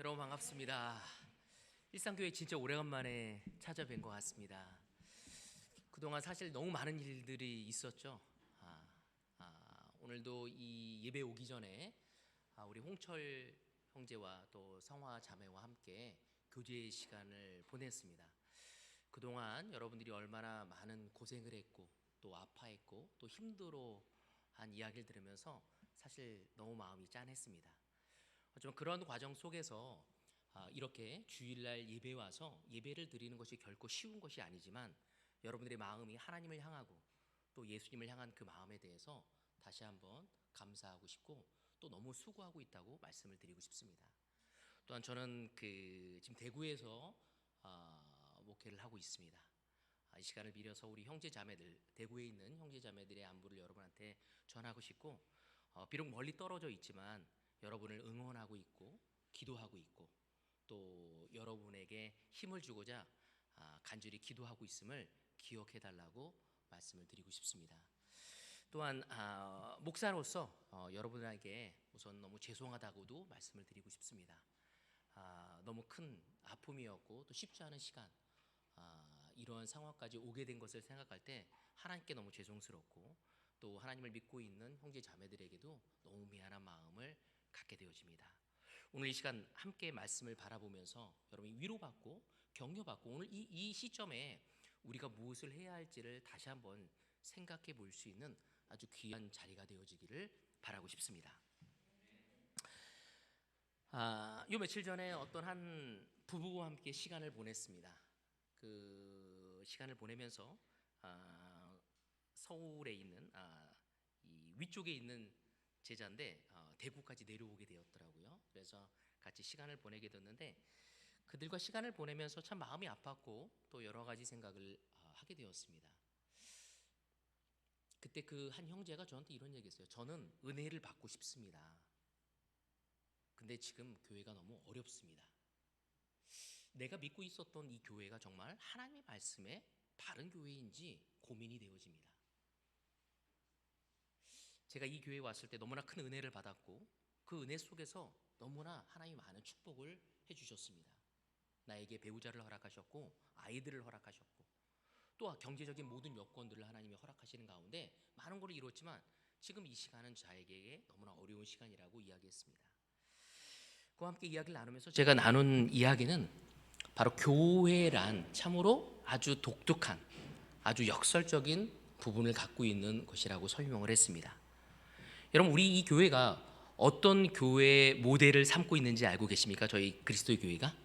여러분 반갑습니다. 일상교회 진짜 오래간만에 찾아뵌 것 같습니다. 그동안 사실 너무 많은 일들이 있었죠. 오늘도 이 예배 오기 전에 우리 홍철 형제와 또 성화 자매와 함께 교제 시간을 보냈습니다. 그동안 여러분들이 얼마나 많은 고생을 했고 또 아파했고 또 힘들어한 이야기를 들으면서 사실 너무 마음이 짠했습니다. 하지만 그런 과정 속에서 이렇게 주일날 예배 와서 예배를 드리는 것이 결코 쉬운 것이 아니지만 여러분들의 마음이 하나님을 향하고 또 예수님을 향한 그 마음에 대해서 다시 한번 감사하고 싶고 또 너무 수고하고 있다고 말씀을 드리고 싶습니다. 또한 저는 지금 대구에서 목회를 하고 있습니다. 이 시간을 빌어서 우리 형제 자매들, 대구에 있는 형제 자매들의 안부를 여러분한테 전하고 싶고, 비록 멀리 떨어져 있지만 여러분을 응원하고 있고 기도하고 있고 또 여러분에게 힘을 주고자 간절히 기도하고 있음을 기억해 달라고 말씀을 드리고 싶습니다. 또한 목사로서 여러분에게 우선 너무 죄송하다고도 말씀을 드리고 싶습니다. 너무 큰 아픔이었고 또 쉽지 않은 시간, 이러한 상황까지 오게 된 것을 생각할 때 하나님께 너무 죄송스럽고 또 하나님을 믿고 있는 형제 자매들에게도 너무 미안한 마음을 갖게 되어집니다. 오늘 이 시간 함께 말씀을 바라보면서 여러분이 위로받고 격려받고 오늘 이 시점에 우리가 무엇을 해야 할지를 다시 한번 생각해 볼 수 있는 아주 귀한 자리가 되어지기를 바라고 싶습니다. 요 며칠 전에 어떤 한 부부와 함께 시간을 보냈습니다. 그 시간을 보내면서 서울에 있는 이 위쪽에 있는 제자인데 대구까지 내려오게 되었더라고요. 그래서 같이 시간을 보내게 됐는데 그들과 시간을 보내면서 참 마음이 아팠고 또 여러 가지 생각을 하게 되었습니다. 그때 그 한 형제가 저한테 이런 얘기했어요. 저는 은혜를 받고 싶습니다. 근데 지금 교회가 너무 어렵습니다. 내가 믿고 있었던 이 교회가 정말 하나님의 말씀에 바른 교회인지 고민이 되어집니다. 제가 이 교회에 왔을 때 너무나 큰 은혜를 받았고 그 은혜 속에서 너무나 하나님이 많은 축복을 해주셨습니다. 나에게 배우자를 허락하셨고 아이들을 허락하셨고 또 경제적인 모든 여건들을 하나님이 허락하시는 가운데 많은 것을 이뤘지만 지금 이 시간은 저에게 너무나 어려운 시간이라고 이야기했습니다. 그와 함께 이야기를 나누면서 제가 나눈 이야기는 바로 교회란 참으로 아주 독특한 아주 역설적인 부분을 갖고 있는 것이라고 설명을 했습니다. 여러분, 우리 이 교회가 어떤 교회 모델을 삼고 있는지 알고 계십니까? 저희 그리스도의 교회가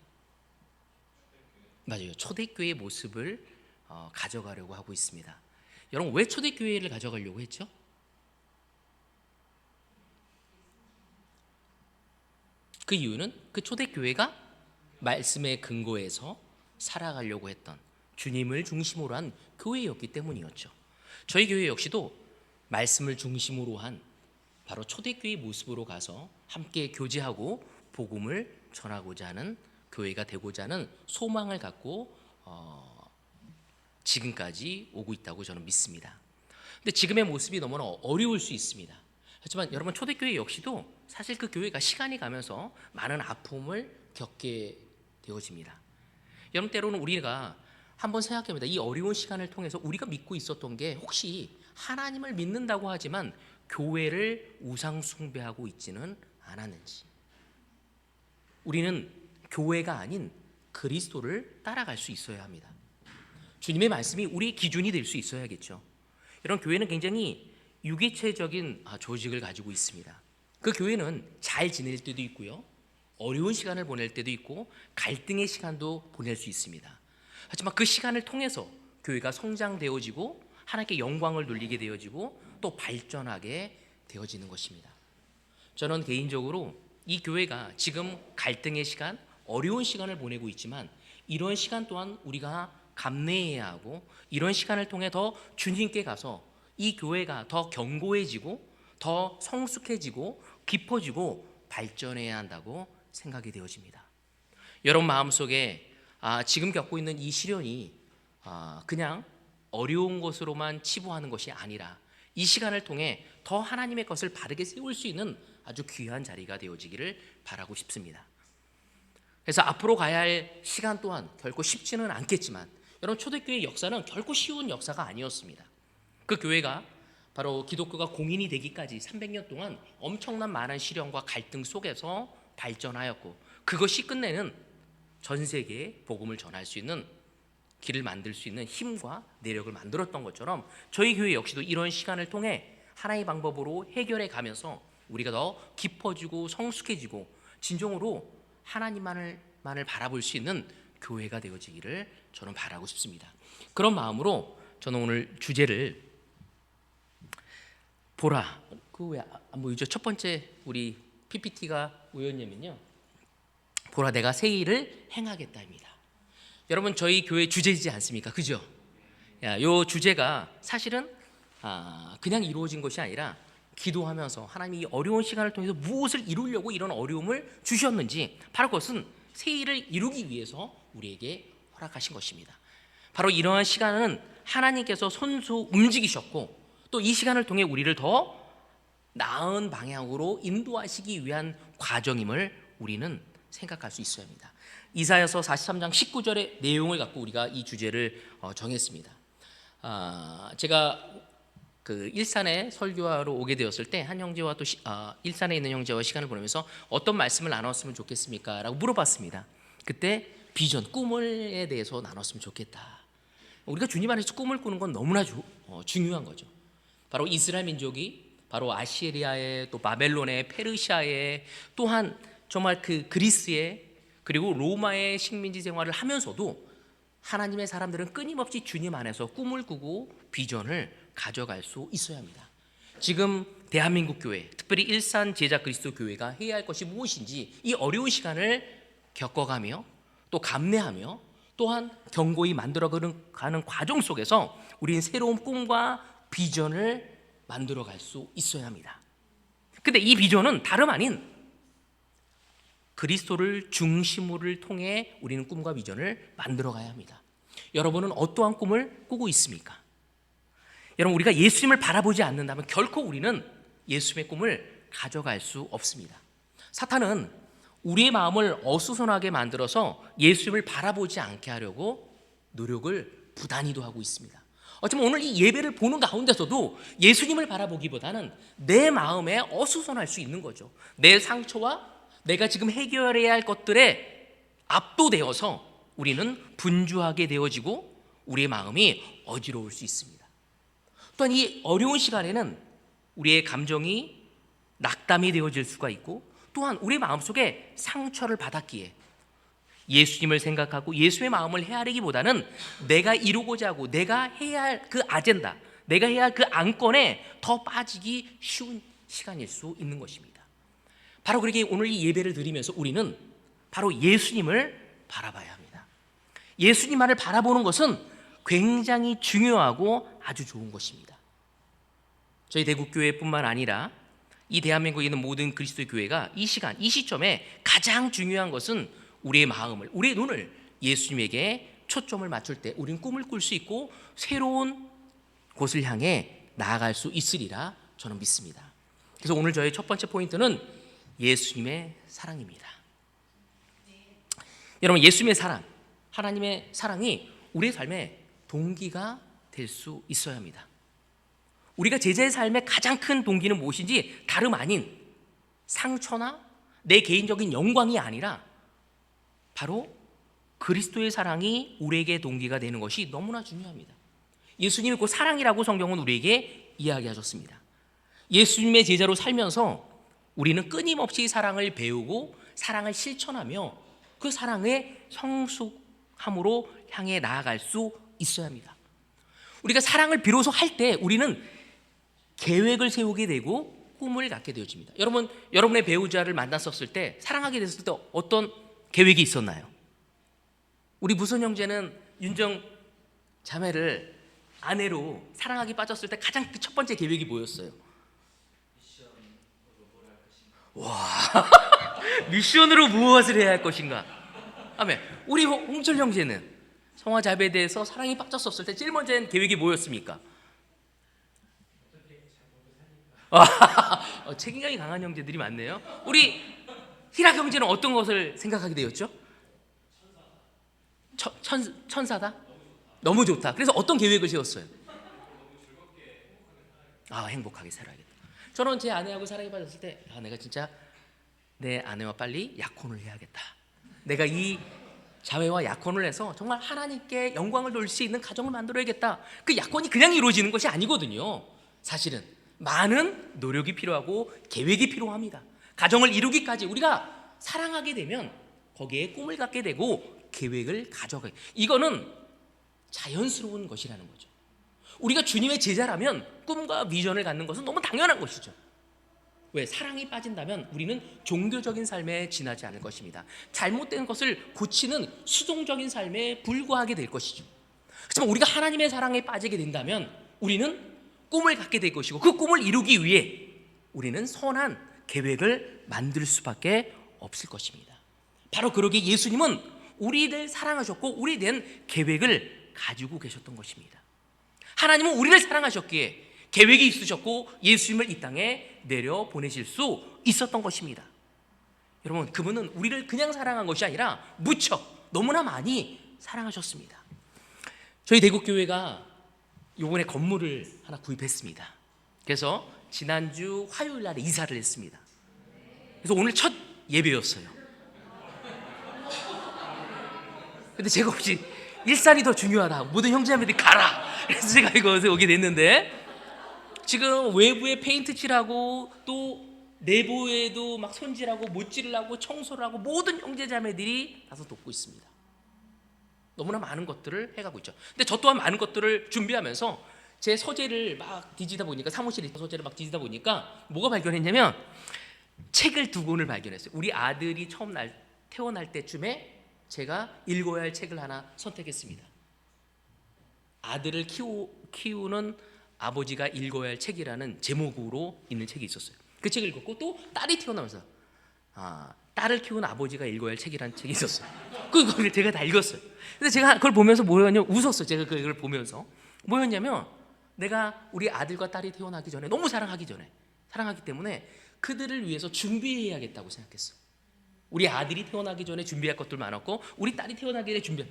맞아요. 초대교회의 모습을 가져가려고 하고 있습니다. 여러분, 왜 초대교회를 가져가려고 했죠? 그 이유는 그 초대교회가 말씀의 근거에서 살아가려고 했던 주님을 중심으로 한 교회였기 때문이었죠. 저희 교회 역시도 말씀을 중심으로 한 바로 초대교회의 모습으로 가서 함께 교제하고 복음을 전하고자 하는 교회가 되고자 하는 소망을 갖고 지금까지 오고 있다고 저는 믿습니다. 근데 지금의 모습이 너무나 어려울 수 있습니다. 하지만 여러분, 초대교회 역시도 사실 그 교회가 시간이 가면서 많은 아픔을 겪게 되어집니다. 여러분, 때로는 우리가 한번 생각해봅니다. 이 어려운 시간을 통해서 우리가 믿고 있었던 게 혹시 하나님을 믿는다고 하지만 교회를 우상 숭배하고 있지는 않았는지, 우리는 교회가 아닌 그리스도를 따라갈 수 있어야 합니다. 주님의 말씀이 우리의 기준이 될 수 있어야겠죠. 이런 교회는 굉장히 유기체적인 조직을 가지고 있습니다. 그 교회는 잘 지낼 때도 있고요, 어려운 시간을 보낼 때도 있고 갈등의 시간도 보낼 수 있습니다. 하지만 그 시간을 통해서 교회가 성장되어지고 하나님께 영광을 돌리게 되어지고 또 발전하게 되어지는 것입니다. 저는 개인적으로 이 교회가 지금 갈등의 시간, 어려운 시간을 보내고 있지만 이런 시간 또한 우리가 감내해야 하고 이런 시간을 통해 더 주님께 가서 이 교회가 더 견고해지고 더 성숙해지고 깊어지고 발전해야 한다고 생각이 되어집니다. 여러분 마음속에 지금 겪고 있는 이 시련이 그냥 어려운 것으로만 치부하는 것이 아니라 이 시간을 통해 더 하나님의 것을 바르게 세울 수 있는 아주 귀한 자리가 되어지기를 바라고 싶습니다. 그래서 앞으로 가야 할 시간 또한 결코 쉽지는 않겠지만, 여러분, 초대교회 역사는 결코 쉬운 역사가 아니었습니다. 그 교회가 바로 기독교가 공인이 되기까지 300년 동안 엄청난 많은 시련과 갈등 속에서 발전하였고, 그것이 끝내는 전 세계에 복음을 전할 수 있는 길을 만들 수 있는 힘과 내력을 만들었던 것처럼, 저희 교회 역시도 이런 시간을 통해 하나의 방법으로 해결해 가면서 우리가 더 깊어지고 성숙해지고 진정으로 하나님만을 바라볼 수 있는 교회가 되어지기를 저는 바라고 싶습니다. 그런 마음으로 저는 오늘 주제를 보라, 그 왜 안 보이죠? 첫 번째 우리 PPT가 뭐였냐면요, 보라 내가 새 일을 행하겠다입니다. 여러분, 저희 교회 주제이지 않습니까? 그죠? 요 주제가 사실은 그냥 이루어진 것이 아니라 기도하면서 하나님이 어려운 시간을 통해서 무엇을 이루려고 이런 어려움을 주셨는지, 바로 그것은 새 일을 이루기 위해서 우리에게 허락하신 것입니다. 바로 이러한 시간은 하나님께서 손수 움직이셨고, 또 이 시간을 통해 우리를 더 나은 방향으로 인도하시기 위한 과정임을 우리는 생각할 수 있어야 합니다. 이사야서 43장 19절의 내용을 갖고 우리가 이 주제를 정했습니다. 제가 그 일산에 설교하러 오게 되었을 때 한 형제와 또 일산에 있는 형제와 시간을 보내면서 어떤 말씀을 나눴으면 좋겠습니까? 라고 물어봤습니다. 그때 비전, 꿈에 대해서 나눴으면 좋겠다. 우리가 주님 안에서 꿈을 꾸는 건 너무나 중요한 거죠. 바로 이스라엘 민족이 바로 아시리아의, 또 바벨론의, 페르시아의, 또한 정말 그 그리스의, 그리고 로마의 식민지 생활을 하면서도 하나님의 사람들은 끊임없이 주님 안에서 꿈을 꾸고 비전을 가져갈 수 있어야 합니다. 지금 대한민국 교회, 특별히 일산 제자 그리스도 교회가 해야 할 것이 무엇인지 이 어려운 시간을 겪어가며 또 감내하며 또한 견고히 만들어가는 과정 속에서 우리는 새로운 꿈과 비전을 만들어갈 수 있어야 합니다. 근데 이 비전은 다름 아닌 그리스도를 중심으로 통해 우리는 꿈과 비전을 만들어가야 합니다. 여러분은 어떠한 꿈을 꾸고 있습니까? 여러분, 우리가 예수님을 바라보지 않는다면 결코 우리는 예수님의 꿈을 가져갈 수 없습니다. 사탄은 우리의 마음을 어수선하게 만들어서 예수님을 바라보지 않게 하려고 노력을 부단히도 하고 있습니다. 어쩌면 오늘 이 예배를 보는 가운데서도 예수님을 바라보기보다는 내 마음에 어수선할 수 있는 거죠. 내 상처와 내가 지금 해결해야 할 것들에 압도되어서 우리는 분주하게 되어지고 우리의 마음이 어지러울 수 있습니다. 또한 이 어려운 시간에는 우리의 감정이 낙담이 되어질 수가 있고, 또한 우리 마음속에 상처를 받았기에 예수님을 생각하고 예수의 마음을 헤아리기보다는 내가 이루고자 하고 내가 해야 할 그 아젠다, 내가 해야 할 그 안건에 더 빠지기 쉬운 시간일 수 있는 것입니다. 바로 그렇게 오늘 이 예배를 드리면서 우리는 바로 예수님을 바라봐야 합니다. 예수님만을 바라보는 것은 굉장히 중요하고 아주 좋은 것입니다. 저희 대구교회뿐만 아니라 이 대한민국에 있는 모든 그리스도 교회가 이 시간, 이 시점에 가장 중요한 것은 우리의 마음을, 우리의 눈을 예수님에게 초점을 맞출 때 우리는 꿈을 꿀 수 있고 새로운 곳을 향해 나아갈 수 있으리라 저는 믿습니다. 그래서 오늘 저의 첫 번째 포인트는 예수님의 사랑입니다. 여러분, 예수님의 사랑, 하나님의 사랑이 우리의 삶의 동기가 될 수 있어야 합니다. 우리가 제자의 삶의 가장 큰 동기는 무엇인지 다름 아닌 상처나 내 개인적인 영광이 아니라 바로 그리스도의 사랑이 우리에게 동기가 되는 것이 너무나 중요합니다. 예수님이 그 사랑이라고 성경은 우리에게 이야기하셨습니다. 예수님의 제자로 살면서 우리는 끊임없이 사랑을 배우고 사랑을 실천하며 그 사랑의 성숙함으로 향해 나아갈 수 있어야 합니다. 우리가 사랑을 비로소 할 때 우리는 계획을 세우게 되고 꿈을 갖게 되어집니다. 여러분, 여러분의 배우자를 만났었을 때, 사랑하게 됐을 때 어떤 계획이 있었나요? 우리 무선 형제는 윤정 자매를 아내로 사랑하기 빠졌을 때 가장 첫 번째 계획이 뭐였어요? 와, 미션으로 무엇을 해야 할 것인가? 아멘. 우리 홍철 형제는 성화 자매에 대해서 사랑이 빠졌었을 때 제일 먼저 한 계획이 뭐였습니까? 책임감이 강한 형제들이 많네요. 우리 희락 형제는 어떤 것을 생각하게 되었죠? 천사다? 너무 좋다. 그래서 어떤 계획을 세웠어요? 행복하게 살아야겠다. 저는 제 아내하고 사랑에 빠졌을 때 내가 진짜 내 아내와 빨리 약혼을 해야겠다. 내가 이 자매와 약혼을 해서 정말 하나님께 영광을 돌릴 수 있는 가정을 만들어야겠다. 그 약혼이 그냥 이루어지는 것이 아니거든요. 사실은 많은 노력이 필요하고 계획이 필요합니다. 가정을 이루기까지 우리가 사랑하게 되면 거기에 꿈을 갖게 되고 계획을 가져가게, 이거는 자연스러운 것이라는 거죠. 우리가 주님의 제자라면 꿈과 비전을 갖는 것은 너무 당연한 것이죠. 왜? 사랑이 빠진다면 우리는 종교적인 삶에 지나지 않을 것입니다. 잘못된 것을 고치는 수동적인 삶에 불과하게 될 것이죠. 하지만 우리가 하나님의 사랑에 빠지게 된다면 우리는 꿈을 갖게 될 것이고, 그 꿈을 이루기 위해 우리는 선한 계획을 만들 수밖에 없을 것입니다. 바로 그러기에 예수님은 우리를 사랑하셨고 우리에 대한 계획을 가지고 계셨던 것입니다. 하나님은 우리를 사랑하셨기에 계획이 있으셨고 예수님을 이 땅에 내려 보내실 수 있었던 것입니다. 여러분, 그분은 우리를 그냥 사랑한 것이 아니라 무척 너무나 많이 사랑하셨습니다. 저희 대국교회가 이번에 건물을 하나 구입했습니다. 그래서 지난주 화요일 날에 이사를 했습니다. 그래서 오늘 첫 예배였어요. 근데 제가 혹시 일산이 더 중요하다, 모든 형제자매들이 가라, 그래서 제가 이곳에 오게 됐는데, 지금 외부에 페인트 칠하고 또 내부에도 막 손질하고 못질을 하고 청소를 하고 모든 형제자매들이 가서 돕고 있습니다. 너무나 많은 것들을 해가고 있죠. 근데 저 또한 많은 것들을 준비하면서 제 서재를 막 뒤지다 보니까, 사무실에 서재를 막 뒤지다 보니까 뭐가 발견했냐면 책을 두 권을 발견했어요. 우리 아들이 처음 태어날 때쯤에 제가 읽어야 할 책을 하나 선택했습니다. 아들을 키우는 아버지가 읽어야 할 책이라는 제목으로 있는 책이 있었어요. 그 책을 읽었고, 또 딸이 태어나면서 딸을 키우는 아버지가 읽어야 할 책이라는 책이 있었어요. 그걸 제가 다 읽었어요. 근데 제가 그걸 보면서 뭐였냐면 웃었어요. 제가 그걸 보면서 뭐였냐면, 내가 우리 아들과 딸이 태어나기 전에 너무 사랑하기 때문에 그들을 위해서 준비해야겠다고 생각했어요. 우리 아들이 태어나기 전에 준비할 것들 많았고 우리 딸이 태어나기 전에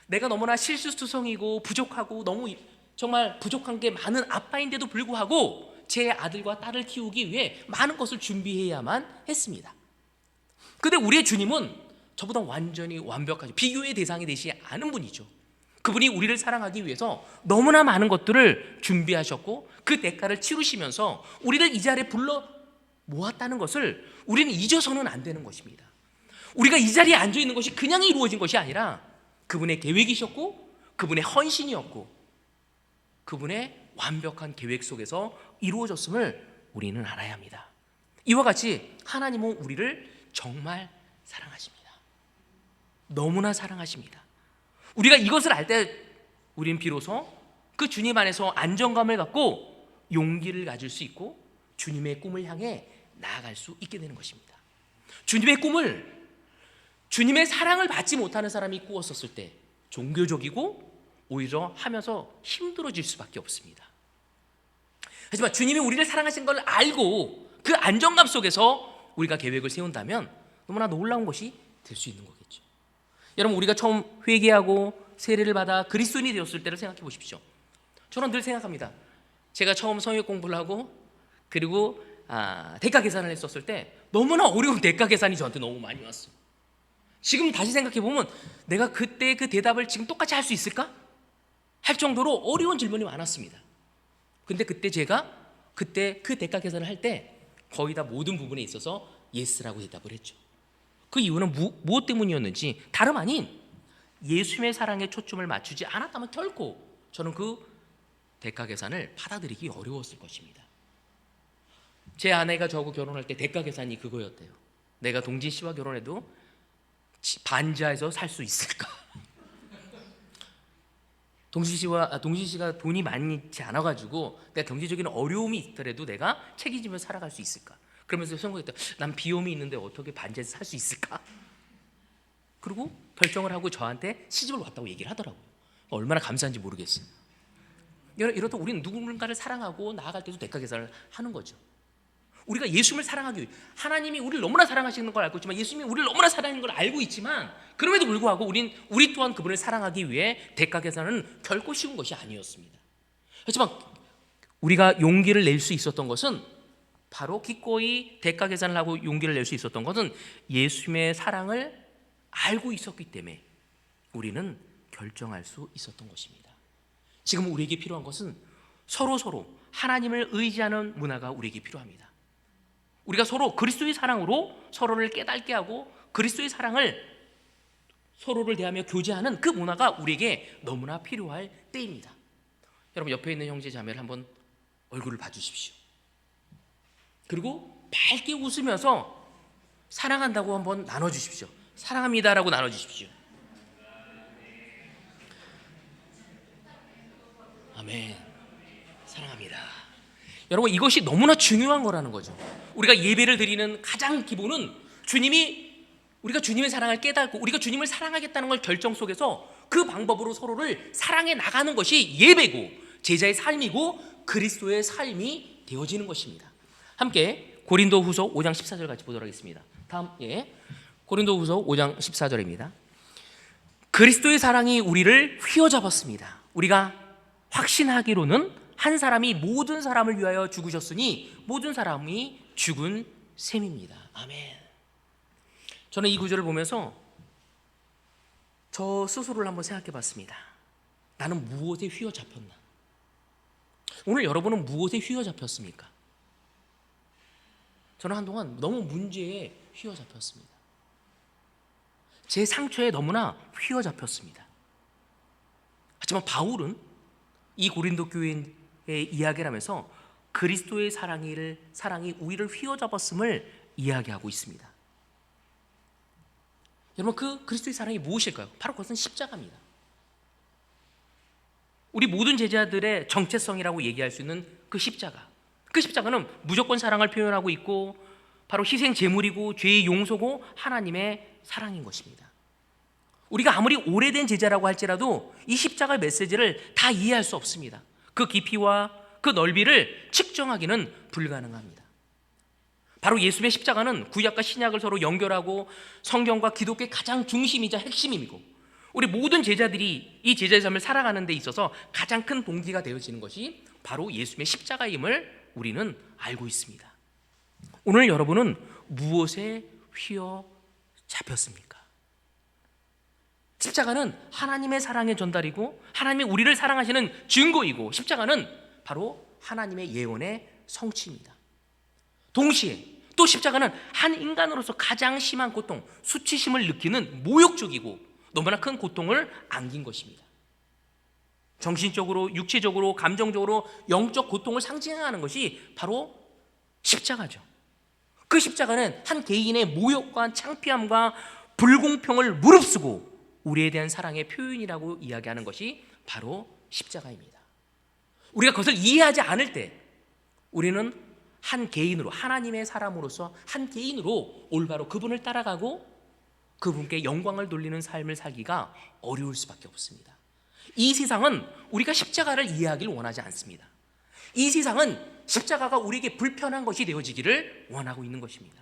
내가 너무나 실수투성이고 부족하고 너무 정말 부족한 게 많은 아빠인데도 불구하고 제 아들과 딸을 키우기 위해 많은 것을 준비해야만 했습니다. 근데 우리의 주님은 저보다 완전히 완벽하죠. 비교의 대상이 되시지 않은 분이죠. 그분이 우리를 사랑하기 위해서 너무나 많은 것들을 준비하셨고 그 대가를 치르시면서 우리를 이 자리에 불러 모았다는 것을 우리는 잊어서는 안 되는 것입니다. 우리가 이 자리에 앉아 있는 것이 그냥 이루어진 것이 아니라 그분의 계획이셨고 그분의 헌신이었고 그분의 완벽한 계획 속에서 이루어졌음을 우리는 알아야 합니다. 이와 같이 하나님은 우리를 정말 사랑하십니다. 너무나 사랑하십니다. 우리가 이것을 알 때 우리는 비로소 그 주님 안에서 안정감을 갖고 용기를 가질 수 있고 주님의 꿈을 향해 나아갈 수 있게 되는 것입니다. 주님의 꿈을, 주님의 사랑을 받지 못하는 사람이 꾸었었을 때 종교적이고 오히려 하면서 힘들어질 수밖에 없습니다. 하지만 주님이 우리를 사랑하신 걸 알고 그 안정감 속에서 우리가 계획을 세운다면 너무나 놀라운 것이 될 수 있는 거겠죠. 여러분, 우리가 처음 회개하고 세례를 받아 그리스도인이 되었을 때를 생각해 보십시오. 저는 늘 생각합니다. 제가 처음 성역 공부를 하고 그리고 대가 계산을 했었을 때 너무나 어려운 대가 계산이 저한테 너무 많이 왔어요. 지금 다시 생각해 보면 내가 그때 그 대답을 지금 똑같이 할 수 있을까? 할 정도로 어려운 질문이 많았습니다. 근데 그때 제가 그 대가 계산을 할 때 거의 다 모든 부분에 있어서 예스라고 대답을 했죠. 그 이유는 무엇 때문이었는지 다름 아닌 예수님의 사랑에 초점을 맞추지 않았다면 결코 저는 그 대가 계산을 받아들이기 어려웠을 것입니다. 제 아내가 저하고 결혼할 때 대가 계산이 그거였대요. 내가 동진 씨와 결혼해도 반지하에서 살 수 있을까? 동진 씨가 돈이 많지 않아가지고 내가 경제적인 어려움이 있더라도 내가 책임지며 살아갈 수 있을까? 그러면서 생각했다. 난 비염이 있는데 어떻게 반지하에서 살 수 있을까? 그리고 결정을 하고 저한테 시집을 왔다고 얘기를 하더라고요. 얼마나 감사한지 모르겠어요. 이렇다 우리는 누군가를 사랑하고 나아갈 때도 대가 계산을 하는 거죠. 우리가 예수님을 사랑하기 위해, 하나님이 우리를 너무나 사랑하시는 걸 알고 있지만, 예수님이 우리를 너무나 사랑하는 걸 알고 있지만 그럼에도 불구하고 우리 또한 그분을 사랑하기 위해 대가 계산은 결코 쉬운 것이 아니었습니다. 하지만 우리가 용기를 낼 수 있었던 것은, 바로 기꺼이 대가 계산을 하고 용기를 낼 수 있었던 것은 예수님의 사랑을 알고 있었기 때문에 우리는 결정할 수 있었던 것입니다. 지금 우리에게 필요한 것은 서로 하나님을 의지하는 문화가 우리에게 필요합니다. 우리가 서로 그리스도의 사랑으로 서로를 깨닫게 하고 그리스도의 사랑을 서로를 대하며 교제하는 그 문화가 우리에게 너무나 필요할 때입니다. 여러분, 옆에 있는 형제 자매를 한번 얼굴을 봐주십시오. 그리고 밝게 웃으면서 사랑한다고 한번 나눠주십시오. 사랑합니다라고 나눠주십시오. 아멘. 사랑합니다. 여러분, 이것이 너무나 중요한 거라는 거죠. 우리가 예배를 드리는 가장 기본은 우리가 주님의 사랑을 깨닫고 우리가 주님을 사랑하겠다는 걸 결정 속에서 그 방법으로 서로를 사랑해 나가는 것이 예배고 제자의 삶이고 그리스도의 삶이 되어지는 것입니다. 함께 고린도후서 5장 14절 같이 보도록 하겠습니다. 고린도후서 5장 14절입니다. 그리스도의 사랑이 우리를 휘어잡았습니다. 우리가 확신하기로는 한 사람이 모든 사람을 위하여 죽으셨으니 모든 사람이 죽은 셈입니다. 아멘. 저는 이 구절을 보면서 저 스스로를 한번 생각해 봤습니다. 나는 무엇에 휘어잡혔나? 오늘 여러분은 무엇에 휘어잡혔습니까? 저는 한동안 너무 문제에 휘어잡혔습니다. 제 상처에 너무나 휘어잡혔습니다. 하지만 바울은 이 고린도 교회의 이야기를 하면서 그리스도의 사랑이 우리를 휘어잡았음을 이야기하고 있습니다. 여러분, 그 그리스도의 사랑이 무엇일까요? 바로 그것은 십자가입니다. 우리 모든 제자들의 정체성이라고 얘기할 수 있는 그 십자가. 그 십자가는 무조건 사랑을 표현하고 있고 바로 희생 제물이고 죄의 용서고 하나님의 사랑인 것입니다. 우리가 아무리 오래된 제자라고 할지라도 이 십자가의 메시지를 다 이해할 수 없습니다. 그 깊이와 그 넓이를 측정하기는 불가능합니다. 바로 예수님의 십자가는 구약과 신약을 서로 연결하고 성경과 기독교의 가장 중심이자 핵심이고 우리 모든 제자들이 이 제자의 삶을 살아가는 데 있어서 가장 큰 동기가 되어지는 것이 바로 예수님의 십자가임을 우리는 알고 있습니다. 오늘 여러분은 무엇에 휘어잡혔습니까? 십자가는 하나님의 사랑의 전달이고 하나님이 우리를 사랑하시는 증거이고 십자가는 바로 하나님의 예언의 성취입니다. 동시에 또 십자가는 한 인간으로서 가장 심한 고통, 수치심을 느끼는 모욕적이고 너무나 큰 고통을 안긴 것입니다. 정신적으로, 육체적으로, 감정적으로 영적 고통을 상징하는 것이 바로 십자가죠. 그 십자가는 한 개인의 모욕과 창피함과 불공평을 무릅쓰고 우리에 대한 사랑의 표현이라고 이야기하는 것이 바로 십자가입니다. 우리가 그것을 이해하지 않을 때 우리는 한 개인으로, 하나님의 사람으로서 한 개인으로 올바로 그분을 따라가고 그분께 영광을 돌리는 삶을 살기가 어려울 수밖에 없습니다. 이 세상은 우리가 십자가를 이해하기를 원하지 않습니다. 이 세상은 십자가가 우리에게 불편한 것이 되어지기를 원하고 있는 것입니다.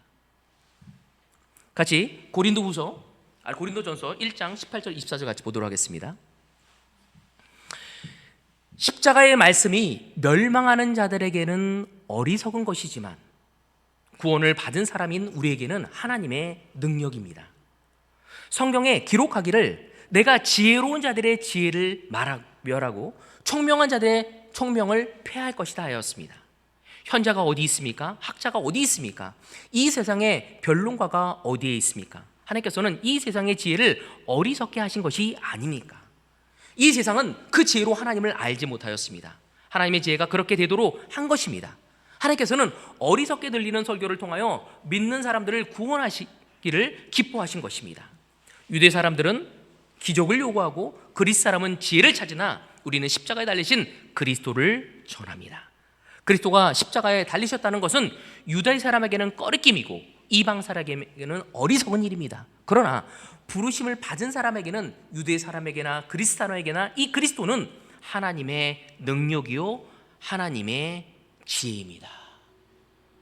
같이 고린도전서 1장 18절 24절 같이 보도록 하겠습니다. 십자가의 말씀이 멸망하는 자들에게는 어리석은 것이지만 구원을 받은 사람인 우리에게는 하나님의 능력입니다. 성경에 기록하기를 내가 지혜로운 자들의 지혜를 멸하고 총명한 자들의 총명을 폐할 것이다 하였습니다. 현자가 어디 있습니까? 학자가 어디 있습니까? 이 세상에 변론가가 어디에 있습니까? 하나님께서는 이 세상의 지혜를 어리석게 하신 것이 아닙니까? 이 세상은 그 지혜로 하나님을 알지 못하였습니다. 하나님의 지혜가 그렇게 되도록 한 것입니다. 하나님께서는 어리석게 들리는 설교를 통하여 믿는 사람들을 구원하시기를 기뻐하신 것입니다. 유대 사람들은 기적을 요구하고 그리스 사람은 지혜를 찾으나 우리는 십자가에 달리신 그리스도를 전합니다. 그리스도가 십자가에 달리셨다는 것은 유대 사람에게는 꺼리낌이고 이방 사람에게는 어리석은 일입니다. 그러나 부르심을 받은 사람에게는 유대 사람에게나 그리스 사람에게나 이 그리스도는 하나님의 능력이요 하나님의 지혜입니다.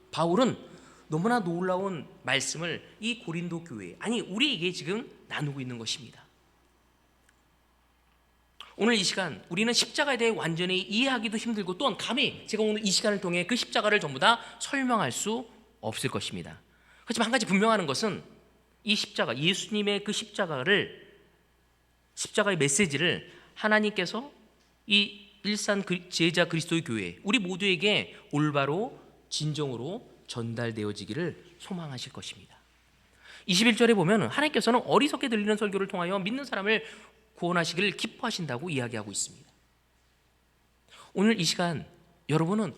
바울은 너무나 놀라운 말씀을 이 고린도 교회, 아니 우리에게 지금 나누고 있는 것입니다. 오늘 이 시간 우리는 십자가에 대해 완전히 이해하기도 힘들고 또한 감히 제가 오늘 이 시간을 통해 그 십자가를 전부 다 설명할 수 없을 것입니다. 하지만 한 가지 분명한 것은 이 십자가, 예수님의 그 십자가의 메시지를 하나님께서 이 일산 제자 그리스도의 교회 우리 모두에게 올바로 진정으로 전달되어지기를 소망하실 것입니다. 21절에 보면 하나님께서는 어리석게 들리는 설교를 통하여 믿는 사람을 구원하시기를 기뻐하신다고 이야기하고 있습니다. 오늘 이 시간 여러분은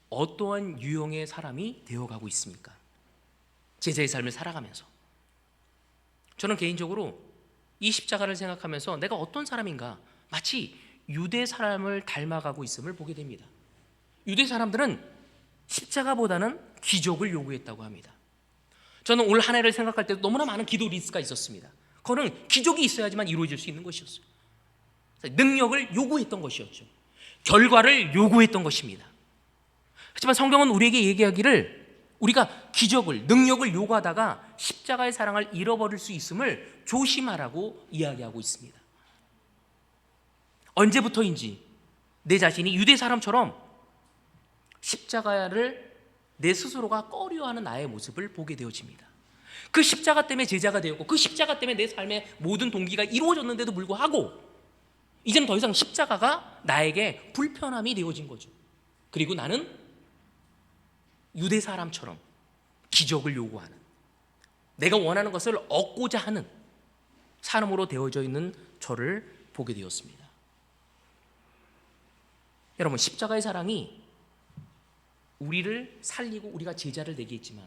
어떠한 유형의 사람이 되어가고 있습니까? 제자의 삶을 살아가면서 저는 개인적으로 이 십자가를 생각하면서 내가 어떤 사람인가 마치 유대 사람을 닮아가고 있음을 보게 됩니다. 유대 사람들은 십자가보다는 기적을 요구했다고 합니다. 저는 올 한 해를 생각할 때도 너무나 많은 기도 리스트가 있었습니다. 그거는 기적이 있어야지만 이루어질 수 있는 것이었어요. 능력을 요구했던 것이었죠. 결과를 요구했던 것입니다. 하지만 성경은 우리에게 얘기하기를 우리가 기적을, 능력을 요구하다가 십자가의 사랑을 잃어버릴 수 있음을 조심하라고 이야기하고 있습니다. 언제부터인지 내 자신이 유대 사람처럼 십자가를 내 스스로가 꺼려하는 나의 모습을 보게 되어집니다. 그 십자가 때문에 제자가 되었고 그 십자가 때문에 내 삶의 모든 동기가 이루어졌는데도 불구하고 이제는 더 이상 십자가가 나에게 불편함이 되어진 거죠. 그리고 나는 유대 사람처럼 기적을 요구하는, 내가 원하는 것을 얻고자 하는 사람으로 되어져 있는 저를 보게 되었습니다. 여러분, 십자가의 사랑이 우리를 살리고 우리가 제자를 되게 했지만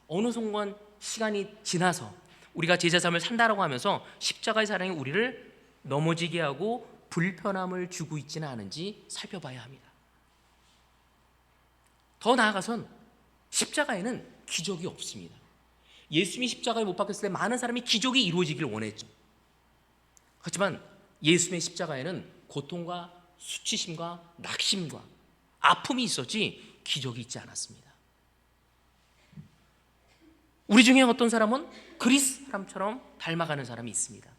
어느 순간 시간이 지나서 우리가 제자 삶을 산다라고 하면서 십자가의 사랑이 우리를 넘어지게 하고 불편함을 주고 있지는 않은지 살펴봐야 합니다. 더 나아가선 십자가에는 기적이 없습니다. 예수님이 십자가에 못 박혔을 때 많은 사람이 기적이 이루어지기를 원했죠. 하지만 예수님의 십자가에는 고통과 수치심과 낙심과 아픔이 있었지 기적이 있지 않았습니다. 우리 중에 어떤 사람은 그리스 사람처럼 닮아가는 사람이 있습니다.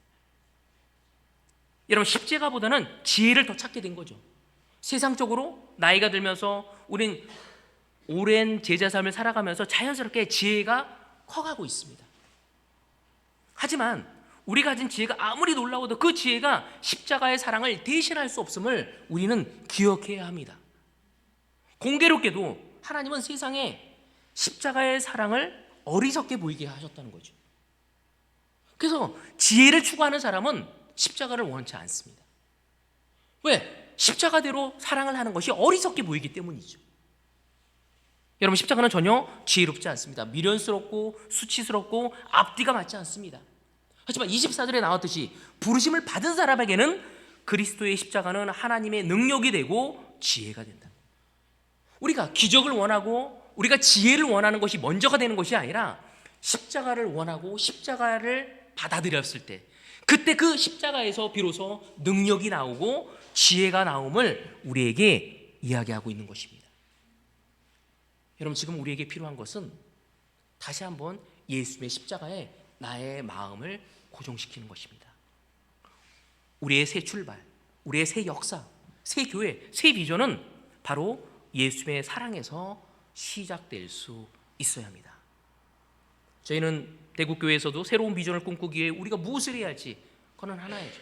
여러분, 십자가보다는 지혜를 더 찾게 된 거죠. 세상적으로 나이가 들면서 우린 오랜 제자 삶을 살아가면서 자연스럽게 지혜가 커가고 있습니다. 하지만 우리가 가진 지혜가 아무리 놀라워도 그 지혜가 십자가의 사랑을 대신할 수 없음을 우리는 기억해야 합니다. 공교롭게도 하나님은 세상에 십자가의 사랑을 어리석게 보이게 하셨다는 거죠. 그래서 지혜를 추구하는 사람은 십자가를 원치 않습니다. 왜? 십자가대로 사랑을 하는 것이 어리석게 보이기 때문이죠. 여러분, 십자가는 전혀 지혜롭지 않습니다. 미련스럽고 수치스럽고 앞뒤가 맞지 않습니다. 하지만 24절에 나왔듯이 부르심을 받은 사람에게는 그리스도의 십자가는 하나님의 능력이 되고 지혜가 된다. 우리가 기적을 원하고 우리가 지혜를 원하는 것이 먼저가 되는 것이 아니라 십자가를 원하고 십자가를 받아들였을 때 그때 그 십자가에서 비로소 능력이 나오고 지혜가 나옴을 우리에게 이야기하고 있는 것입니다. 여러분, 지금 우리에게 필요한 것은 다시 한번 예수님의 십자가에 나의 마음을 고정시키는 것입니다. 우리의 새 출발, 우리의 새 역사, 새 교회, 새 비전은 바로 예수님의 사랑에서 시작될 수 있어야 합니다. 저희는 대구교회에서도 새로운 비전을 꿈꾸기 위해 우리가 무엇을 해야 할지 그건 하나이죠.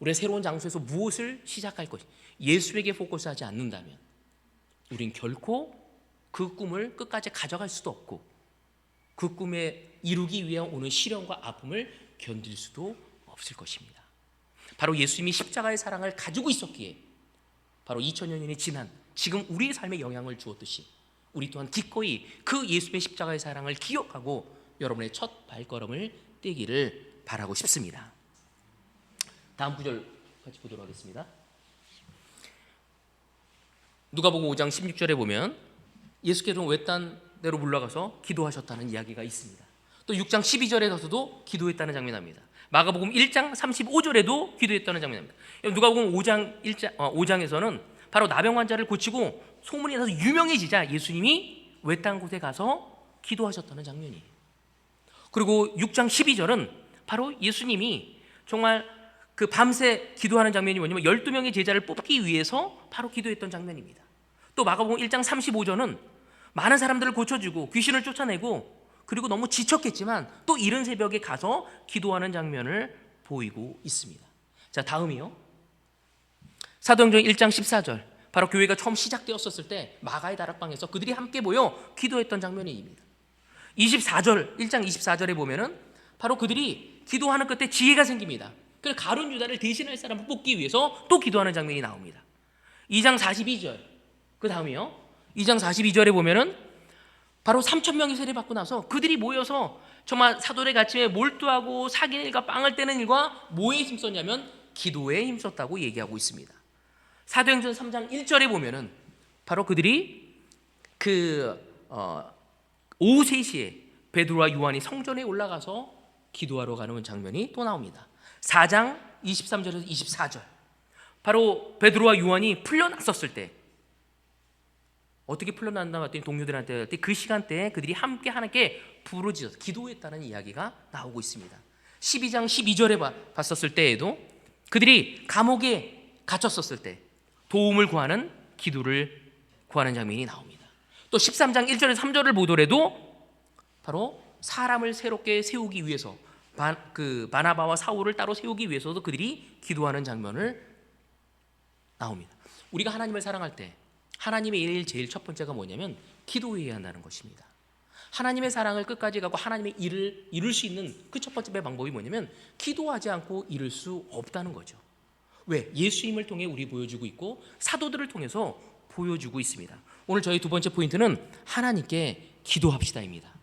우리의 새로운 장소에서 무엇을 시작할 것이 예수에게 포커스하지 않는다면 우린 결코 그 꿈을 끝까지 가져갈 수도 없고 그 꿈에 이루기 위해 오는 시련과 아픔을 견딜 수도 없을 것입니다. 바로 예수님이 십자가의 사랑을 가지고 있었기에 바로 2000여 년이 지난 지금 우리의 삶에 영향을 주었듯이 우리 또한 기꺼이 그 예수님의 십자가의 사랑을 기억하고 여러분의 첫 발걸음을 떼기를 바라고 싶습니다. 다음 구절 같이 보도록 하겠습니다. 누가복음 5장 16절에 보면 예수께서는 외딴 데로 물러가서 기도하셨다는 이야기가 있습니다. 또 6장 12절에 가서도 기도했다는 장면이 납니다. 마가복음 1장 35절에도 기도했다는 장면이 납니다. 누가복음 5장에서는 바로 나병 환자를 고치고 소문이 나서 유명해지자 예수님이 외딴 곳에 가서 기도하셨다는 장면이에요. 그리고 6장 12절은 바로 예수님이 정말 그 밤새 기도하는 장면이 뭐냐면 12명의 제자를 뽑기 위해서 바로 기도했던 장면입니다. 또 마가복음 1장 35절은 많은 사람들을 고쳐주고 귀신을 쫓아내고 그리고 너무 지쳤겠지만 또 이른 새벽에 가서 기도하는 장면을 보이고 있습니다. 자, 다음이요. 사도행전 1장 14절, 바로 교회가 처음 시작되었었을 때 마가의 다락방에서 그들이 함께 모여 기도했던 장면입니다. 24절, 1장 24절에 보면은 바로 그들이 기도하는 끝에 지혜가 생깁니다. 그래서 가룟 유다를 대신할 사람을 뽑기 위해서 또 기도하는 장면이 나옵니다. 2장 42절, 그 다음이요. 2장 42절에 보면은 바로 3,000명이 세례받고 나서 그들이 모여서 정말 사도의 가침에 몰두하고 사귀는 일과 빵을 떼는 일과 뭐에 힘썼냐면 기도에 힘썼다고 얘기하고 있습니다. 사도행전 3장 1절에 보면은 바로 그들이 오후 3시에 베드로와 요한이 성전에 올라가서 기도하러 가는 장면이 또 나옵니다. 4장 23절에서 24절, 바로 베드로와 요한이 풀려났었을 때, 어떻게 풀려났나 봤더니 동료들한테 그 시간대에 그들이 함께 하나님께 부르짖어서 기도했다는 이야기가 나오고 있습니다. 12장 12절에 봤었을 때에도 그들이 감옥에 갇혔었을 때 도움을 구하는 기도를 구하는 장면이 나옵니다. 또 13장 1절에서 3절을 보더라도 바로 사람을 새롭게 세우기 위해서 바나바와 사울을 따로 세우기 위해서도 그들이 기도하는 장면을 나옵니다. 우리가 하나님을 사랑할 때 하나님의 일 제일 첫 번째가 뭐냐면 기도해야 한다는 것입니다. 하나님의 사랑을 끝까지 가고 하나님의 일을 이룰 수 있는 그 첫 번째 방법이 뭐냐면 기도하지 않고 이룰 수 없다는 거죠. 왜? 예수님을 통해 우리 보여주고 있고 사도들을 통해서 보여주고 있습니다. 오늘 저희 두 번째 포인트는 하나님께 기도합시다입니다.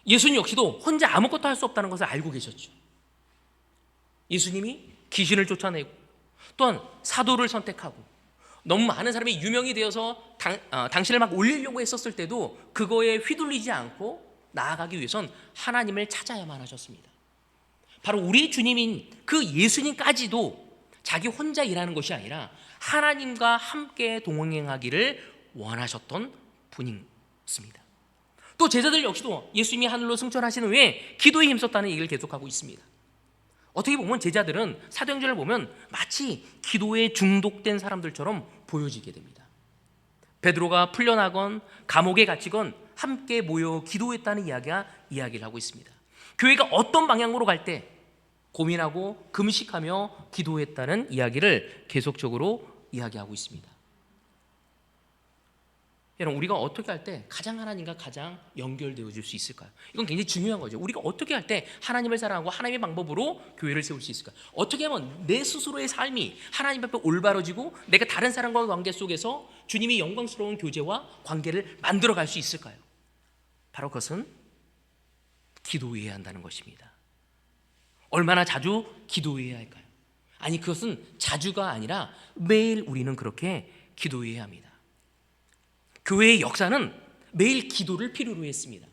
예수님 역시도 혼자 아무것도 할 수 없다는 것을 알고 계셨죠. 예수님이 귀신을 쫓아내고 또한 사도를 선택하고 너무 많은 사람이 유명이 되어서 당신을 막 올리려고 했었을 때도 그거에 휘둘리지 않고 나아가기 위해선 하나님을 찾아야만 하셨습니다. 바로 우리 주님인 그 예수님까지도 자기 혼자 일하는 것이 아니라 하나님과 함께 동행하기를 원하셨던 분이었습니다. 또 제자들 역시도 예수님이 하늘로 승천하신 후에 기도에 힘썼다는 얘기를 계속하고 있습니다. 어떻게 보면 제자들은 사도행전을 보면 마치 기도에 중독된 사람들처럼 보여지게 됩니다. 베드로가 풀려나건 감옥에 갇히건 함께 모여 기도했다는 이야기를 하고 있습니다. 교회가 어떤 방향으로 갈 때 고민하고 금식하며 기도했다는 이야기를 계속적으로 이야기하고 있습니다. 여러분, 우리가 어떻게 할 때 가장 하나님과 가장 연결되어질 수 있을까요? 이건 굉장히 중요한 거죠. 우리가 어떻게 할 때 하나님을 사랑하고 하나님의 방법으로 교회를 세울 수 있을까요? 어떻게 하면 내 스스로의 삶이 하나님 앞에 올바러지고 내가 다른 사람과의 관계 속에서 주님이 영광스러운 교제와 관계를 만들어갈 수 있을까요? 바로 그것은 기도해야 한다는 것입니다. 얼마나 자주 기도해야 할까요? 아니, 그것은 자주가 아니라 매일 우리는 그렇게 기도해야 합니다. 교회의 역사는 매일 기도를 필요로 했습니다.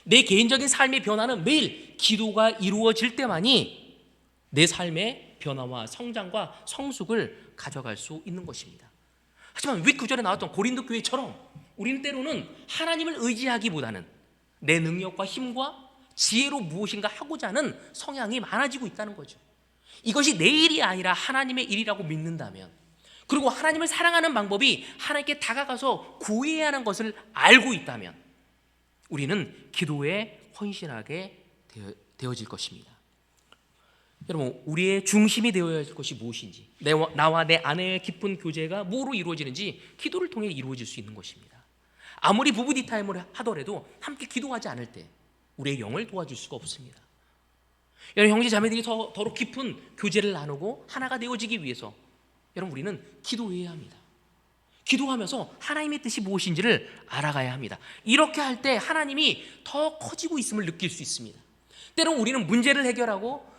내 개인적인 삶의 변화는 매일 기도가 이루어질 때만이 내 삶의 변화와 성장과 성숙을 가져갈 수 있는 것입니다. 하지만 윗구절에 나왔던 고린도 교회처럼 우리는 때로는 하나님을 의지하기보다는 내 능력과 힘과 지혜로 무엇인가 하고자 하는 성향이 많아지고 있다는 거죠. 이것이 내 일이 아니라 하나님의 일이라고 믿는다면, 그리고 하나님을 사랑하는 방법이 하나님께 다가가서 구해야 하는 것을 알고 있다면 우리는 기도에 헌신하게 되어질 것입니다. 여러분, 우리의 중심이 되어야 할 것이 무엇인지, 나와 내 아내의 깊은 교제가 뭐로 이루어지는지 기도를 통해 이루어질 수 있는 것입니다. 아무리 부부 디타임을 하더라도 함께 기도하지 않을 때 우리의 영을 도와줄 수가 없습니다. 여러분, 형제 자매들이 더욱 깊은 교제를 나누고 하나가 되어지기 위해서 여러분, 우리는 기도해야 합니다. 기도하면서 하나님의 뜻이 무엇인지를 알아가야 합니다. 이렇게 할 때 하나님이 더 커지고 있음을 느낄 수 있습니다. 때론 우리는 문제를 해결하고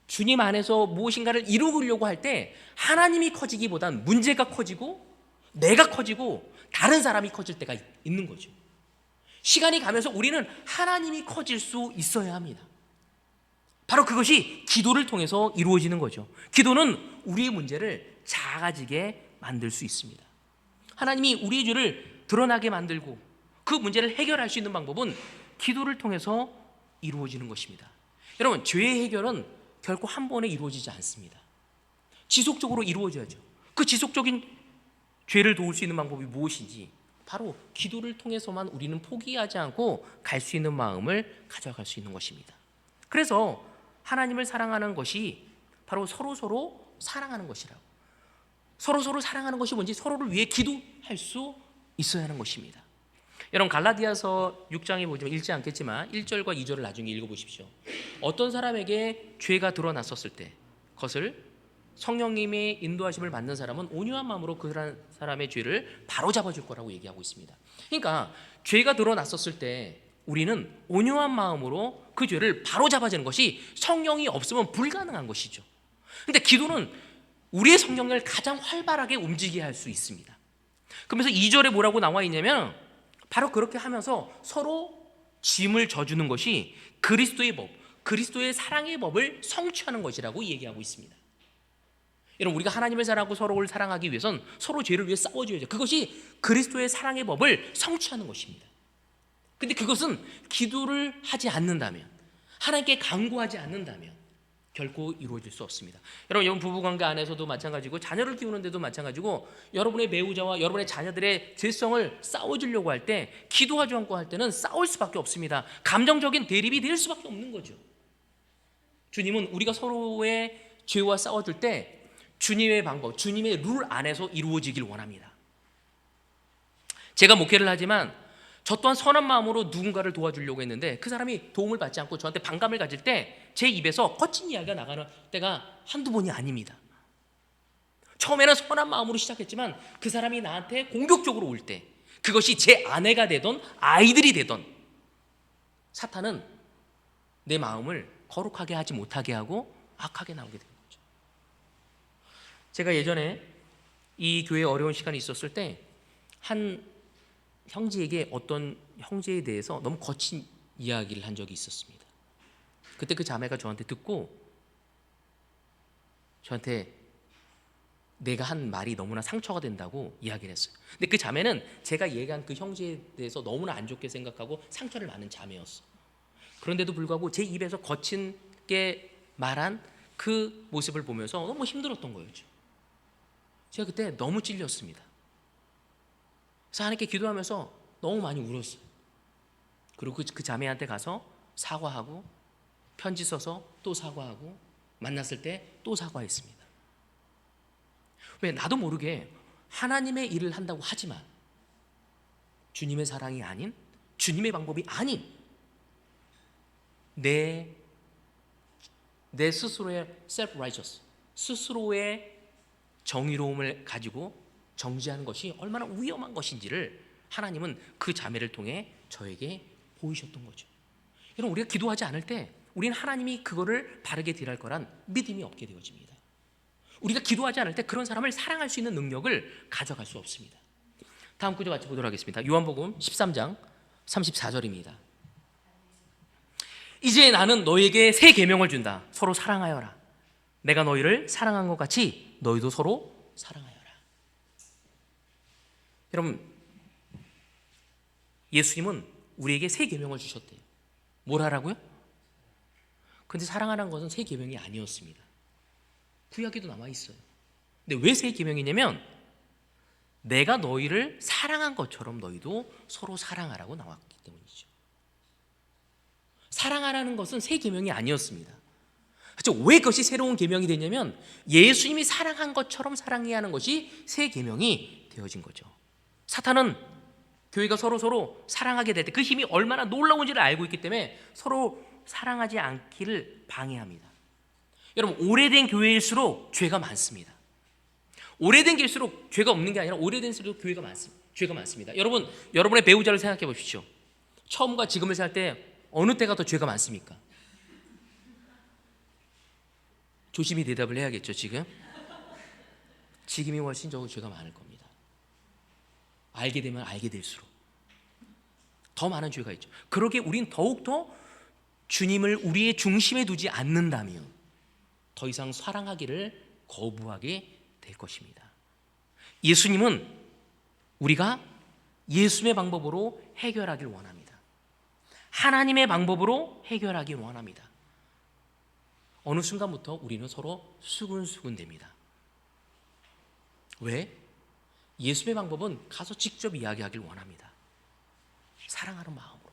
주님 안에서 무엇인가를 이루려고 할 때 하나님이 커지기보단 문제가 커지고 내가 커지고 다른 사람이 커질 때가 있는 거죠. 시간이 가면서 우리는 하나님이 커질 수 있어야 합니다. 바로 그것이 기도를 통해서 이루어지는 거죠. 기도는 우리의 문제를 작아지게 만들 수 있습니다. 하나님이 우리의 죄를 드러나게 만들고 그 문제를 해결할 수 있는 방법은 기도를 통해서 이루어지는 것입니다. 여러분, 죄의 해결은 결코 한 번에 이루어지지 않습니다. 지속적으로 이루어져야죠. 그 지속적인 죄를 도울 수 있는 방법이 무엇인지 바로 기도를 통해서만 우리는 포기하지 않고 갈 수 있는 마음을 가져갈 수 있는 것입니다. 그래서 하나님을 사랑하는 것이 바로 서로 사랑하는 것이라고. 서로 사랑하는 것이 뭔지 서로를 위해 기도할 수 있어야 하는 것입니다. 여러분, 갈라디아서 6장에 보시면 읽지 않겠지만 1절과 2절을 나중에 읽어보십시오. 어떤 사람에게 죄가 드러났었을 때 그것을 성령님의 인도하심을 받는 사람은 온유한 마음으로 그 사람의 죄를 바로잡아 줄 거라고 얘기하고 있습니다. 그러니까 죄가 드러났었을 때 우리는 온유한 마음으로 그 죄를 바로잡아 주는 것이 성령이 없으면 불가능한 것이죠. 그런데 기도는 우리의 성령을 가장 활발하게 움직이게 할 수 있습니다. 그러면서 2절에 뭐라고 나와 있냐면 바로 그렇게 하면서 서로 짐을 져주는 것이 그리스도의 법, 그리스도의 사랑의 법을 성취하는 것이라고 얘기하고 있습니다. 여러분, 우리가 하나님을 사랑하고 서로를 사랑하기 위해선 서로 죄를 위해 싸워줘야죠. 그것이 그리스도의 사랑의 법을 성취하는 것입니다. 근데 그것은 기도를 하지 않는다면, 하나님께 간구하지 않는다면 결코 이루어질 수 없습니다. 여러분 부부관계 안에서도 마찬가지고 자녀를 키우는데도 마찬가지고 여러분의 배우자와 여러분의 자녀들의 죄성을 싸워주려고 할 때, 기도하지 않고 할 때는 싸울 수밖에 없습니다. 감정적인 대립이 될 수밖에 없는 거죠. 주님은 우리가 서로의 죄와 싸워줄 때 주님의 방법, 주님의 룰 안에서 이루어지길 원합니다. 제가 목회를 하지만 저 또한 선한 마음으로 누군가를 도와주려고 했는데 그 사람이 도움을 받지 않고 저한테 반감을 가질 때 제 입에서 거친 이야기가 나가는 때가 한두 번이 아닙니다. 처음에는 선한 마음으로 시작했지만 그 사람이 나한테 공격적으로 올 때, 그것이 제 아내가 되던 아이들이 되던, 사탄은 내 마음을 거룩하게 하지 못하게 하고 악하게 나오게 됩니다. 제가 예전에 이 교회에 어려운 시간이 있었을 때 한 형제에게 어떤 형제에 대해서 너무 거친 이야기를 한 적이 있었습니다. 그때 그 자매가 저한테 듣고 저한테 내가 한 말이 너무나 상처가 된다고 이야기를 했어요. 근데 그 자매는 제가 얘기한 그 형제에 대해서 너무나 안 좋게 생각하고 상처를 많은 자매였어. 그런데도 불구하고 제 입에서 거친게 말한 그 모습을 보면서 너무 힘들었던 거예요. 제가 그때 너무 찔렸습니다. 그래서 하나님께 기도하면서 너무 많이 울었어요. 그리고 그 자매한테 가서 사과하고 편지 써서 또 사과하고 만났을 때 또 사과했습니다. 왜? 나도 모르게 하나님의 일을 한다고 하지만 주님의 사랑이 아닌, 주님의 방법이 아닌 내 스스로의 self-righteous, 스스로의 정의로움을 가지고 정지하는 것이 얼마나 위험한 것인지를 하나님은 그 자매를 통해 저에게 보이셨던 거죠. 여러분, 우리가 기도하지 않을 때 우리는 하나님이 그거를 바르게 딜할 거란 믿음이 없게 되어집니다. 우리가 기도하지 않을 때 그런 사람을 사랑할 수 있는 능력을 가져갈 수 없습니다. 다음 구절 같이 보도록 하겠습니다. 요한복음 13장 34절입니다. 이제 나는 너에게 새 계명을 준다. 서로 사랑하여라. 내가 너희를 사랑한 것 같이 너희도 서로 사랑하여라. 여러분, 예수님은 우리에게 새 계명을 주셨대요. 뭘 하라고요? 근데 사랑하라는 것은 새 계명이 아니었습니다. 구약에도 남아 있어요. 근데 왜 새 계명이냐면 내가 너희를 사랑한 것처럼 너희도 서로 사랑하라고 나왔기 때문이죠. 사랑하라는 것은 새 계명이 아니었습니다. 그렇죠? 왜 그것이 새로운 계명이 되냐면 예수님이 사랑한 것처럼 사랑해야 하는 것이 새 계명이 되어진 거죠. 사탄은 교회가 서로 사랑하게 될 때 그 힘이 얼마나 놀라운지를 알고 있기 때문에 서로 사랑하지 않기를 방해합니다. 여러분, 오래된 교회일수록 죄가 많습니다. 오래된 교회일수록 죄가 없는 게 아니라 오래된수록 죄가 많습니다. 여러분, 여러분의 배우자를 생각해 보십시오. 처음과 지금을 살 때 어느 때가 더 죄가 많습니까? 조심히 대답을 해야겠죠. 지금이 훨씬 더 죄가 많을 겁니다. 알게 되면 알게 될수록 더 많은 죄가 있죠. 그러기에 우린 더욱더 주님을 우리의 중심에 두지 않는다면 더 이상 사랑하기를 거부하게 될 것입니다. 예수님은 우리가 예수님의 방법으로 해결하길 원합니다. 하나님의 방법으로 해결하기 원합니다. 어느 순간부터 우리는 서로 수근수근 됩니다. 왜? 예수의 방법은 가서 직접 이야기하길 원합니다. 사랑하는 마음으로.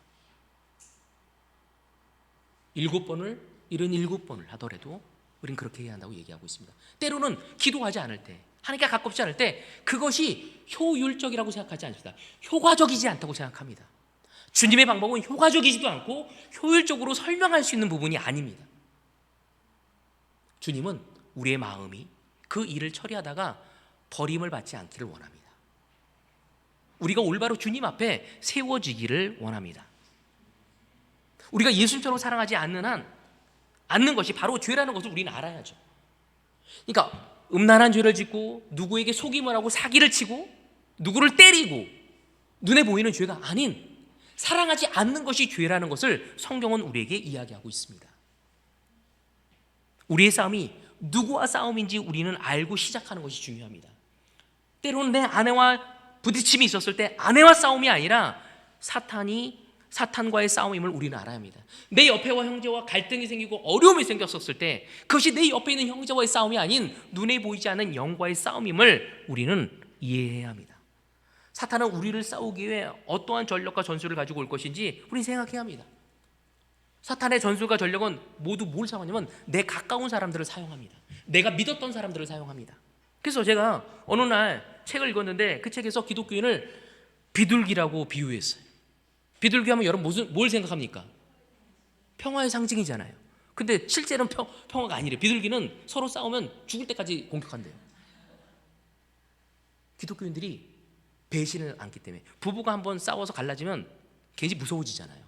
77번을 하더라도 우리는 그렇게 해야 한다고 얘기하고 있습니다. 때로는 기도하지 않을 때, 하나님께 가깝지 않을 때 그것이 효율적이라고 생각하지 않습니다. 효과적이지 않다고 생각합니다. 주님의 방법은 효과적이지도 않고 효율적으로 설명할 수 있는 부분이 아닙니다. 주님은 우리의 마음이 그 일을 처리하다가 버림을 받지 않기를 원합니다. 우리가 올바로 주님 앞에 세워지기를 원합니다. 우리가 예수님처럼 사랑하지 않는 것이 바로 죄라는 것을 우리는 알아야죠. 그러니까 음란한 죄를 짓고 누구에게 속임을 하고 사기를 치고 누구를 때리고 눈에 보이는 죄가 아닌 사랑하지 않는 것이 죄라는 것을 성경은 우리에게 이야기하고 있습니다. 우리의 싸움이 누구와 싸움인지 우리는 알고 시작하는 것이 중요합니다. 때로는 내 아내와 부딪힘이 있었을 때 아내와 싸움이 아니라 사탄과의 싸움임을 우리는 알아야 합니다. 내 옆에와 형제와 갈등이 생기고 어려움이 생겼었을 때 그것이 내 옆에 있는 형제와의 싸움이 아닌 눈에 보이지 않는 영과의 싸움임을 우리는 이해해야 합니다. 사탄은 우리를 싸우기 위해 어떠한 전력과 전술을 가지고 올 것인지 우리는 생각해야 합니다. 사탄의 전술과 전력은 모두 뭘 사용하냐면 내 가까운 사람들을 사용합니다. 내가 믿었던 사람들을 사용합니다. 그래서 제가 어느 날 책을 읽었는데 그 책에서 기독교인을 비둘기라고 비유했어요. 비둘기 하면 여러분 뭘 생각합니까? 평화의 상징이잖아요. 근데 실제로는 평화가 아니래요. 비둘기는 서로 싸우면 죽을 때까지 공격한대요. 기독교인들이 배신을 않기 때문에 부부가 한번 싸워서 갈라지면 괜히 무서워지잖아요.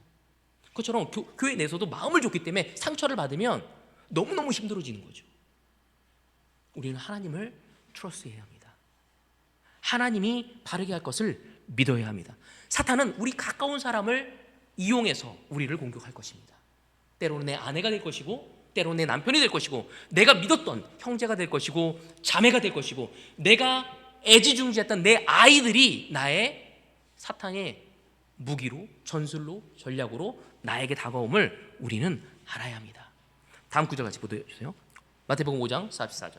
그것처럼 교회 내에서도 마음을 줬기 때문에 상처를 받으면 너무너무 힘들어지는 거죠. 우리는 하나님을 트러스트해야 합니다. 하나님이 바르게 할 것을 믿어야 합니다. 사탄은 우리 가까운 사람을 이용해서 우리를 공격할 것입니다. 때로는 내 아내가 될 것이고 때로는 내 남편이 될 것이고 내가 믿었던 형제가 될 것이고 자매가 될 것이고 내가 애지중지했던 내 아이들이 나의 사탄의 무기로 전술로 전략으로 나에게 다가옴을 우리는 알아야 합니다. 다음 구절 같이 보여주세요. 마태복음 5장 44절.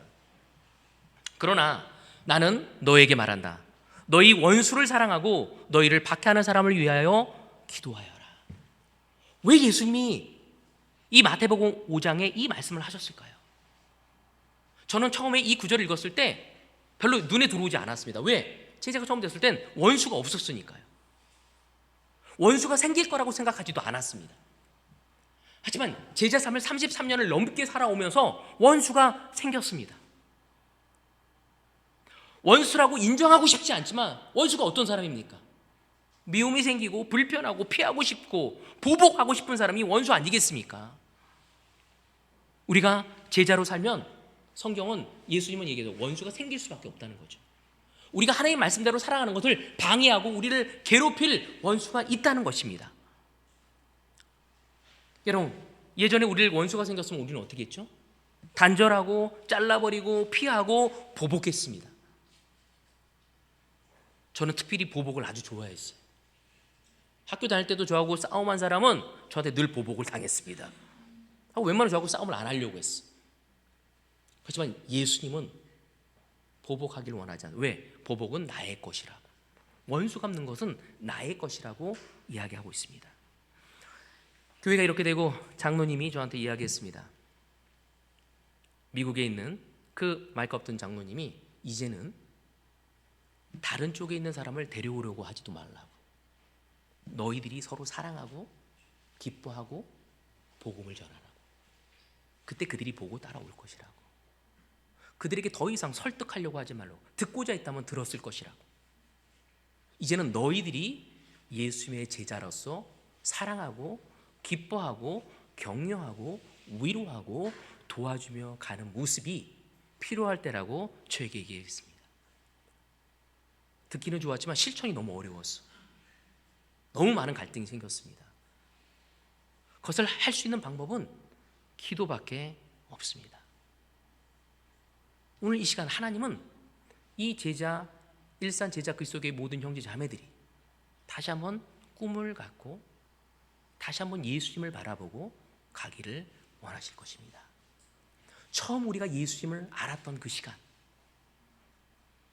그러나 나는 너에게 말한다. 너희 원수를 사랑하고 너희를 박해하는 사람을 위하여 기도하여라. 왜 예수님이 이 마태복음 5장에 이 말씀을 하셨을까요? 저는 처음에 이 구절을 읽었을 때 별로 눈에 들어오지 않았습니다. 왜? 제자가 처음 됐을 땐 원수가 없었으니까요. 원수가 생길 거라고 생각하지도 않았습니다. 하지만 제자 삶을 33년을 넘게 살아오면서 원수가 생겼습니다. 원수라고 인정하고 싶지 않지만 원수가 어떤 사람입니까? 미움이 생기고 불편하고 피하고 싶고 보복하고 싶은 사람이 원수 아니겠습니까? 우리가 제자로 살면 성경은 예수님은 얘기해서 원수가 생길 수밖에 없다는 거죠. 우리가 하나님 말씀대로 살아가는 것을 방해하고 우리를 괴롭힐 원수가 있다는 것입니다. 여러분, 예전에 우리를 원수가 생겼으면 우리는 어떻게 했죠? 단절하고 잘라버리고 피하고 보복했습니다. 저는 특별히 보복을 아주 좋아했어요. 학교 다닐 때도 저하고 싸움한 사람은 저한테 늘 보복을 당했습니다. 웬만하면 저하고 싸움을 안 하려고 했어. 하지만 예수님은 보복하기를 원하지 않아요. 왜? 보복은 나의 것이라고. 원수 갚는 것은 나의 것이라고 이야기하고 있습니다. 교회가 이렇게 되고 장로님이 저한테 이야기했습니다. 미국에 있는 그 말거 없던 장로님이 이제는 다른 쪽에 있는 사람을 데려오려고 하지도 말라고. 너희들이 서로 사랑하고 기뻐하고 복음을 전하라고. 그때 그들이 보고 따라올 것이라고. 그들에게 더 이상 설득하려고 하지 말라고. 듣고자 했다면 들었을 것이라고. 이제는 너희들이 예수님의 제자로서 사랑하고 기뻐하고 격려하고 위로하고 도와주며 가는 모습이 필요할 때라고 저에게 얘기했습니다. 듣기는 좋았지만 실천이 너무 어려웠어. 너무 많은 갈등이 생겼습니다. 그것을 할 수 있는 방법은 기도밖에 없습니다. 오늘 이 시간 하나님은 이 제자, 일산 제자 그리스도의 모든 형제 자매들이 다시 한번 꿈을 갖고 다시 한번 예수님을 바라보고 가기를 원하실 것입니다. 처음 우리가 예수님을 알았던 그 시간,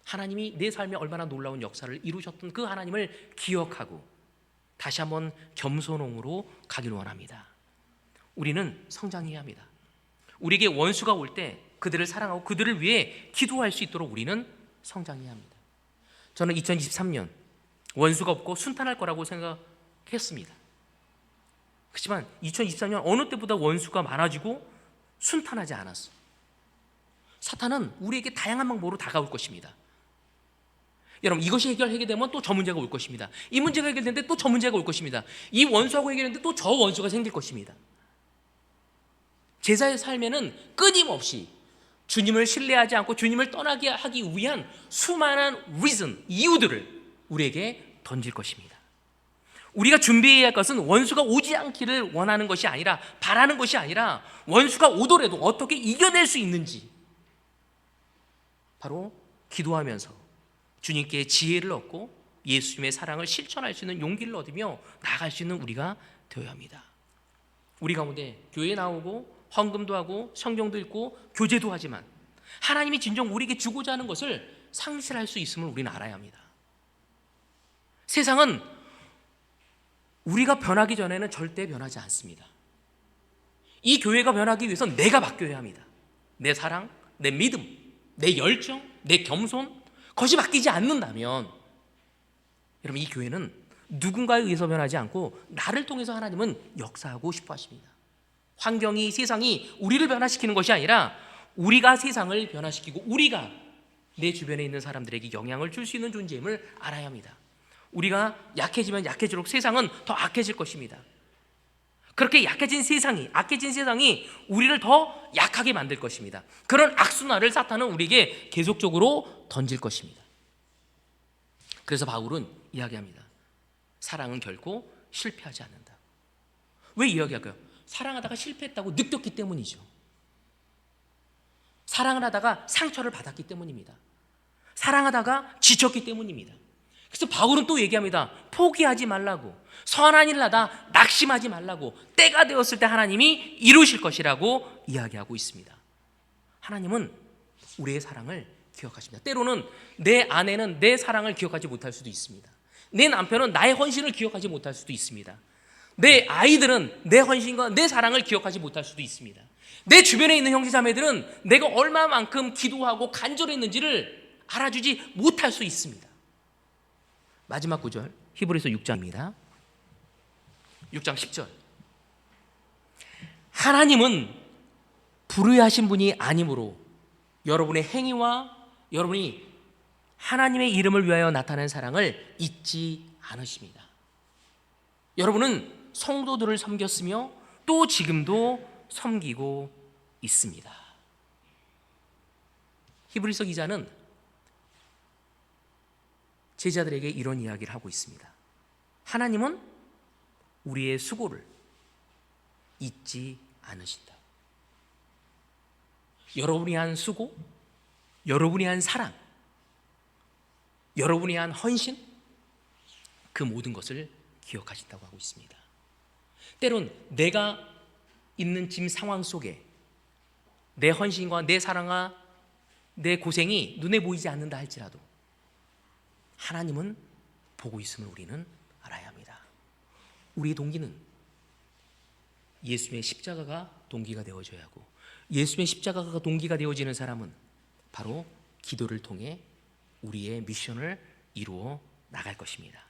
하나님이 내 삶에 얼마나 놀라운 역사를 이루셨던 그 하나님을 기억하고 다시 한번 겸손함으로 가기를 원합니다. 우리는 성장해야 합니다. 우리에게 원수가 올 때 그들을 사랑하고 그들을 위해 기도할 수 있도록 우리는 성장해야 합니다. 저는 2023년 원수가 없고 순탄할 거라고 생각했습니다. 그렇지만 2023년 어느 때보다 원수가 많아지고 순탄하지 않았어. 사탄은 우리에게 다양한 방법으로 다가올 것입니다. 여러분, 이것이 해결하게 되면 또 저 문제가 올 것입니다. 이 문제가 해결되는데 또 저 문제가 올 것입니다. 이 원수하고 해결했는데 또 저 원수가 생길 것입니다. 제자의 삶에는 끊임없이 주님을 신뢰하지 않고 주님을 떠나게 하기 위한 수많은 reason, 이유들을 우리에게 던질 것입니다. 우리가 준비해야 할 것은 원수가 오지 않기를 원하는 것이 아니라, 바라는 것이 아니라, 원수가 오더라도 어떻게 이겨낼 수 있는지 바로 기도하면서 주님께 지혜를 얻고 예수님의 사랑을 실천할 수 있는 용기를 얻으며 나아갈 수 있는 우리가 되어야 합니다. 우리 가운데 교회에 나오고 헌금도 하고 성경도 읽고 교제도 하지만 하나님이 진정 우리에게 주고자 하는 것을 상실할 수 있음을 우리는 알아야 합니다. 세상은 우리가 변하기 전에는 절대 변하지 않습니다. 이 교회가 변하기 위해서는 내가 바뀌어야 합니다. 내 사랑, 내 믿음, 내 열정, 내 겸손, 그것이 바뀌지 않는다면 여러분, 이 교회는 누군가에 의해서 변하지 않고 나를 통해서 하나님은 역사하고 싶어 하십니다. 환경이, 세상이 우리를 변화시키는 것이 아니라 우리가 세상을 변화시키고 우리가 내 주변에 있는 사람들에게 영향을 줄 수 있는 존재임을 알아야 합니다. 우리가 약해지면 약해질수록 세상은 더 악해질 것입니다. 그렇게 약해진 세상이, 악해진 세상이 우리를 더 약하게 만들 것입니다. 그런 악순환을 사탄은 우리에게 계속적으로 던질 것입니다. 그래서 바울은 이야기합니다. 사랑은 결코 실패하지 않는다. 왜 이야기할까요? 사랑하다가 실패했다고 느꼈기 때문이죠. 사랑을 하다가 상처를 받았기 때문입니다. 사랑하다가 지쳤기 때문입니다. 그래서 바울은 또 얘기합니다. 포기하지 말라고, 선한 일을 하다 낙심하지 말라고, 때가 되었을 때 하나님이 이루실 것이라고 이야기하고 있습니다. 하나님은 우리의 사랑을 기억하십니다. 때로는 내 아내는 내 사랑을 기억하지 못할 수도 있습니다. 내 남편은 나의 헌신을 기억하지 못할 수도 있습니다. 내 아이들은 내 헌신과 내 사랑을 기억하지 못할 수도 있습니다. 내 주변에 있는 형제자매들은 내가 얼마만큼 기도하고 간절했는지를 알아주지 못할 수 있습니다. 마지막 구절, 히브리서 6장입니다. 6장 10절. 하나님은 불의하신 분이 아니므로 여러분의 행위와 여러분이 하나님의 이름을 위하여 나타낸 사랑을 잊지 않으십니다. 여러분은 성도들을 섬겼으며 또 지금도 섬기고 있습니다. 히브리서 기자는 제자들에게 이런 이야기를 하고 있습니다. 하나님은 우리의 수고를 잊지 않으신다. 여러분이 한 수고, 여러분이 한 사랑, 여러분이 한 헌신, 그 모든 것을 기억하신다고 하고 있습니다. 때론 내가 있는 지금 상황 속에 내 헌신과 내 사랑과 내 고생이 눈에 보이지 않는다 할지라도 하나님은 보고 있음을 우리는 알아야 합니다. 우리의 동기는 예수님의 십자가가 동기가 되어져야 하고, 예수님의 십자가가 동기가 되어지는 사람은 바로 기도를 통해 우리의 미션을 이루어 나갈 것입니다.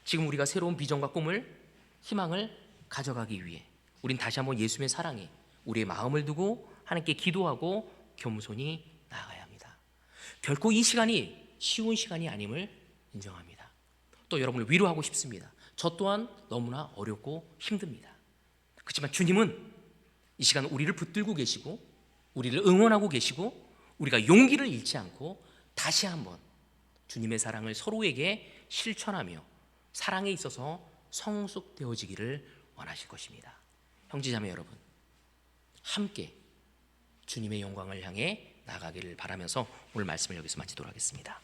지금 우리가 새로운 비전과 꿈을, 희망을 가져가기 위해 우린 다시 한번 예수님의 사랑에 우리의 마음을 두고 하나님께 기도하고 겸손히 나아가야 합니다. 결코 이 시간이 쉬운 시간이 아님을 인정합니다. 또 여러분을 위로하고 싶습니다. 저 또한 너무나 어렵고 힘듭니다. 그렇지만 주님은 이 시간 우리를 붙들고 계시고 우리를 응원하고 계시고, 우리가 용기를 잃지 않고 다시 한번 주님의 사랑을 서로에게 실천하며 사랑에 있어서 성숙되어지기를 원하실 것입니다. 형제자매 여러분, 함께 주님의 영광을 향해 나가기를 바라면서 오늘 말씀을 여기서 마치도록 하겠습니다.